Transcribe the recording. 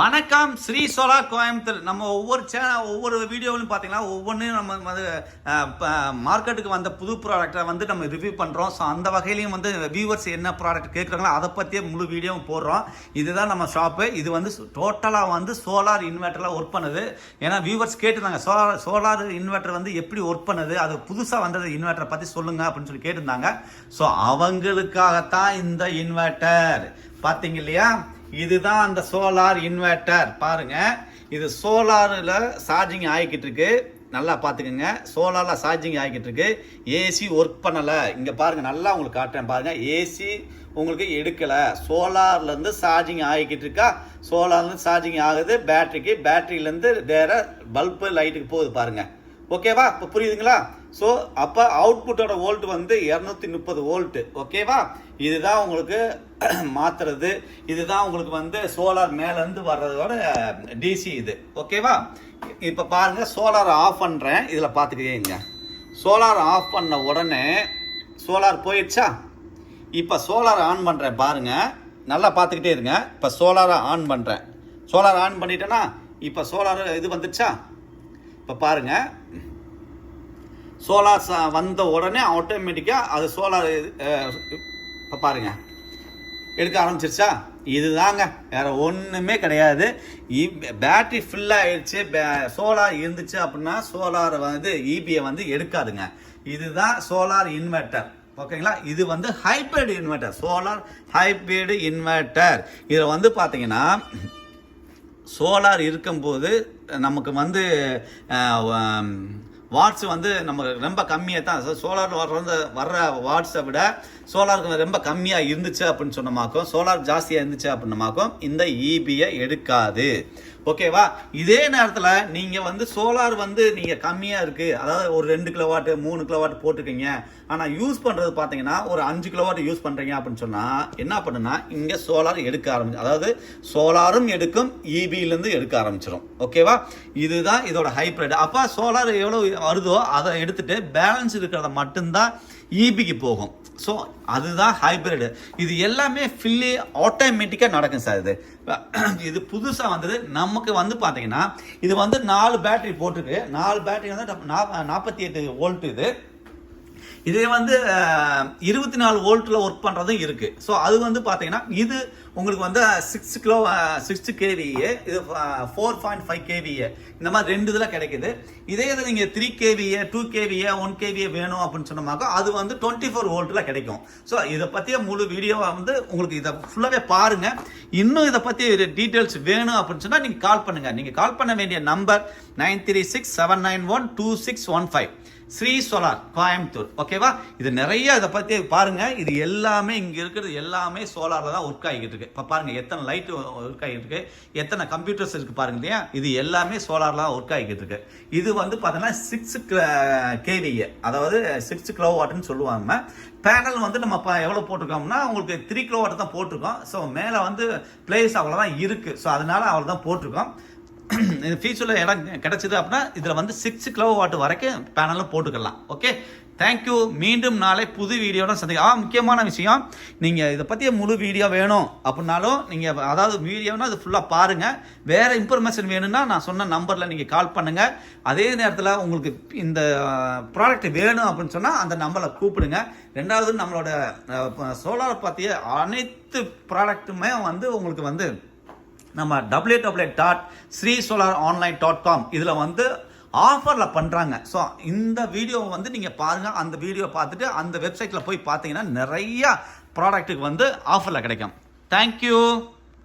வணக்கம் ஸ்ரீ சோலார் கோயம்புத்தூர். நம்ம ஒவ்வொரு வீடியோவிலும் பார்த்தீங்கன்னா ஒவ்வொன்றையும் நம்ம வந்து மார்க்கெட்டுக்கு வந்த புது ப்ராடக்டை வந்து நம்ம ரிவ்யூ பண்ணுறோம். ஸோ அந்த வகையிலையும் வந்து வியூவர்ஸ் என்ன ப்ராடக்ட் கேட்குறாங்களோ அதை பற்றியே முழு வீடியோவும் போடுறோம். இதுதான் நம்ம ஷாப்பு. இது வந்து டோட்டலாக வந்து சோலார் இன்வெர்ட்டரில் ஒர்க் பண்ணுது. ஏன்னா வியூவர்ஸ் கேட்டிருந்தாங்க சோலார் இன்வெர்ட்டர் வந்து எப்படி ஒர்க் பண்ணுது, அது புதுசாக வந்தது இன்வெர்ட்டரை பற்றி சொல்லுங்கள் அப்படின்னு சொல்லி கேட்டிருந்தாங்க. ஸோ அவங்களுக்காகத்தான் இந்த இன்வெர்ட்டர் பார்த்தீங்க இல்லையா. இதுதான் அந்த சோலார் இன்வெர்ட்டர். பாருங்க, இது சோலாரில் சார்ஜிங் ஆகிக்கிட்டு இருக்கு. நல்லா பார்த்துக்குங்க, சோலாரில் சார்ஜிங் ஆகிக்கிட்டு இருக்கு. ஏசி ஒர்க் பண்ணலை. இங்கே பாருங்க, நல்லா உங்களுக்கு காட்டுறேன் பாருங்க. ஏசி உங்களுக்கு எடுக்கலை. சோலார்லேருந்து சார்ஜிங் ஆகிக்கிட்டு இருக்கா. சோலார்லேருந்து சார்ஜிங் ஆகுது பேட்டரிக்கு. பேட்டரியிலேருந்து வேற பல்பு லைட்டுக்கு போகுது பாருங்க. ஓகேவா, இப்போ புரியுதுங்களா? ஸோ அப்போ அவுட்புட்டோட வோல்ட் வந்து 230 வோல்ட். ஓகேவா, இதுதான் உங்களுக்கு மாற்றுறது. இதுதான் உங்களுக்கு வந்து சோலார் மேலேருந்து வர்றதோட டிசி இது. ஓகேவா, இப்போ பாருங்கள், சோலார் ஆஃப் பண்ணுறேன். இதில் பார்த்துக்கிங்க, சோலார் ஆஃப் பண்ண உடனே சோலார் போயிடுச்சா. இப்போ சோலார் ஆன் பண்ணுறேன் பாருங்கள், நல்லா பார்த்துக்கிட்டே இருங்க. இப்போ சோலாரை ஆன் பண்ணுறேன். சோலார் ஆன் பண்ணிட்டேன்னா இப்போ சோலார் இது வந்துடுச்சா. இப்போ பாருங்கள், சோலார் வந்த உடனே ஆட்டோமேட்டிக்காக அது சோலார் இப்போ பாருங்கள் எடுக்க ஆரம்பிச்சிருச்சா. இதுதாங்க, வேறு ஒன்றுமே கிடையாது. பேட்டரி ஃபுல்லாக ஆயிடுச்சு, சோலார் இருந்துச்சு அப்படின்னா சோலாரை வந்து இபியை வந்து எடுக்காதுங்க. இதுதான் சோலார் இன்வெர்ட்டர். ஓகேங்களா, இது வந்து hybrid inverter, solar hybrid inverter. இதில் வந்து பார்த்தீங்கன்னா சோலார் இருக்கும்போது நமக்கு வந்து வாட்ஸ் வந்து நம்ம ரொம்ப கம்மியாக தான். சோலார் வர்ற வாட்ஸை விட சோலாருக்கு ரொம்ப கம்மியாக இருந்துச்சு அப்படின்னு சொன்னமாக்கும், சோலார் ஜாஸ்தியாக இருந்துச்சு அப்படின்னமாக்கும் இந்த இபியை எடுக்காது. ஓகேவா, இதே நேரத்தில் நீங்கள் வந்து சோலார் வந்து நீங்கள் கம்மியாக இருக்குது, அதாவது ஒரு 2 கிலோவாட் 3 கிலோவாட் போட்டிருக்கீங்க, ஆனால் யூஸ் பண்ணுறது பார்த்தீங்கன்னா ஒரு 5 கிலோவாட் யூஸ் பண்ணுறீங்க அப்படின்னு சொன்னால் என்ன பண்ணுன்னா இங்கே சோலார் எடுக்க ஆரம்பிச்சு, அதாவது சோலாரும் எடுக்கும், இபியிலேருந்து எடுக்க ஆரம்பிச்சிடும். ஓகேவா, இதுதான் இதோட ஹைப்ரிட். அப்போ சோலார் எவ்வளோ வருதோ அதை எடுத்துகிட்டு பேலன்ஸ் இருக்கிறத மட்டும்தான் இபிக்கு போகும். ஸோ அதுதான் ஹைப்ரிட். இது எல்லாமே ஃபுல்லி ஆட்டோமேட்டிக்காக நடக்கும் சார். இது புதுசாக வந்தது. நமக்கு வந்து பார்த்தீங்கன்னா இது வந்து 4 பேட்டரி போட்டிருக்கு. 4 பேட்டரி வந்து 48 வோல்ட். இதே வந்து 24 வோல்ட்டில் ஒர்க் பண்ணுறதும் இருக்குது. ஸோ அது வந்து பார்த்தீங்கன்னா இது உங்களுக்கு வந்து 6 kVA, இது 4.5 kVA, இந்த மாதிரி 2 இதில் கிடைக்குது. இதே இது நீங்கள் 3 kVA 2 kVA 1 kVA வேணும் அப்படின்னு சொன்னோம்னாக்கா அது வந்து 24 வோல்ட்டில் கிடைக்கும். ஸோ இதை பற்றிய முழு வீடியோவை வந்து உங்களுக்கு இதை ஃபுல்லாகவே பாருங்கள். இன்னும் இதை பற்றி டீட்டெயில்ஸ் வேணும் அப்படின்னு சொன்னால் நீங்கள் கால் பண்ணுங்கள். நீங்கள் கால் பண்ண வேண்டிய நம்பர் 9367912615, ஸ்ரீ சோலார் கோயம்புத்தூர். ஓகேவா, இது நிறைய இதை பற்றி பாருங்கள். இது எல்லாமே இங்கே இருக்கிறது எல்லாமே சோலாரில் தான் ஒர்க் ஆகிட்டு இருக்கு. இப்போ பாருங்கள், எத்தனை லைட்டு ஒர்க் ஆகிட்டு இருக்கு, எத்தனை கம்ப்யூட்டர்ஸ் இருக்குது பாருங்க இல்லையா. இது எல்லாமே சோலாரில் தான் ஒர்க் ஆகிட்டு இருக்கு. இது வந்து பார்த்தீங்கன்னா 6 kVA, அதாவது 6 கிலோவாட்னு சொல்லுவாங்க. பேனல் வந்து நம்ம எவ்வளோ போட்டிருக்கோம்னா உங்களுக்கு 3 கிலோவாட் தான் போட்டிருக்கோம். ஸோ மேலே வந்து பிளேஸ் அவ்வளோதான் இருக்குது. ஸோ அதனால அவ்வளோ தான் போட்டிருக்கோம். ஃபியூச்சரில் இடம் கிடைச்சிது அப்படின்னா இதில் வந்து 6 கிலோவாட் வரைக்கும் பேனலும் போட்டுக்கலாம். Okay, thank you. மீண்டும் நாளை புது வீடியோட சந்திக்கலாம். முக்கியமான விஷயம், நீங்கள் இதை பற்றிய முழு வீடியோ வேணும் அப்படின்னாலும் நீங்கள், அதாவது வீடியோனா அது ஃபுல்லாக பாருங்கள். வேறு இன்ஃபர்மேஷன் வேணும்னா நான் சொன்ன நம்பரில் நீங்கள் கால் பண்ணுங்கள். அதே நேரத்தில் உங்களுக்கு இந்த ப்ராடக்ட் வேணும் அப்படின்னு சொன்னால் அந்த நம்பரில் கூப்பிடுங்க. ரெண்டாவது, நம்மளோட சோலார் பற்றிய அனைத்து ப்ராடக்ட்டுமே வந்து உங்களுக்கு வந்து நம்ம www.sreesolaronline.com இதில் வந்து ஆஃபரில் பண்ணுறாங்க. ஸோ இந்த வீடியோவை வந்து நீங்கள் பாருங்கள். அந்த வீடியோ பார்த்துட்டு அந்த வெப்சைட்டில் போய் பார்த்தீங்கன்னா நிறையா ப்ராடக்ட்டுக்கு வந்து ஆஃபரில் கிடைக்கும். தேங்க்யூ.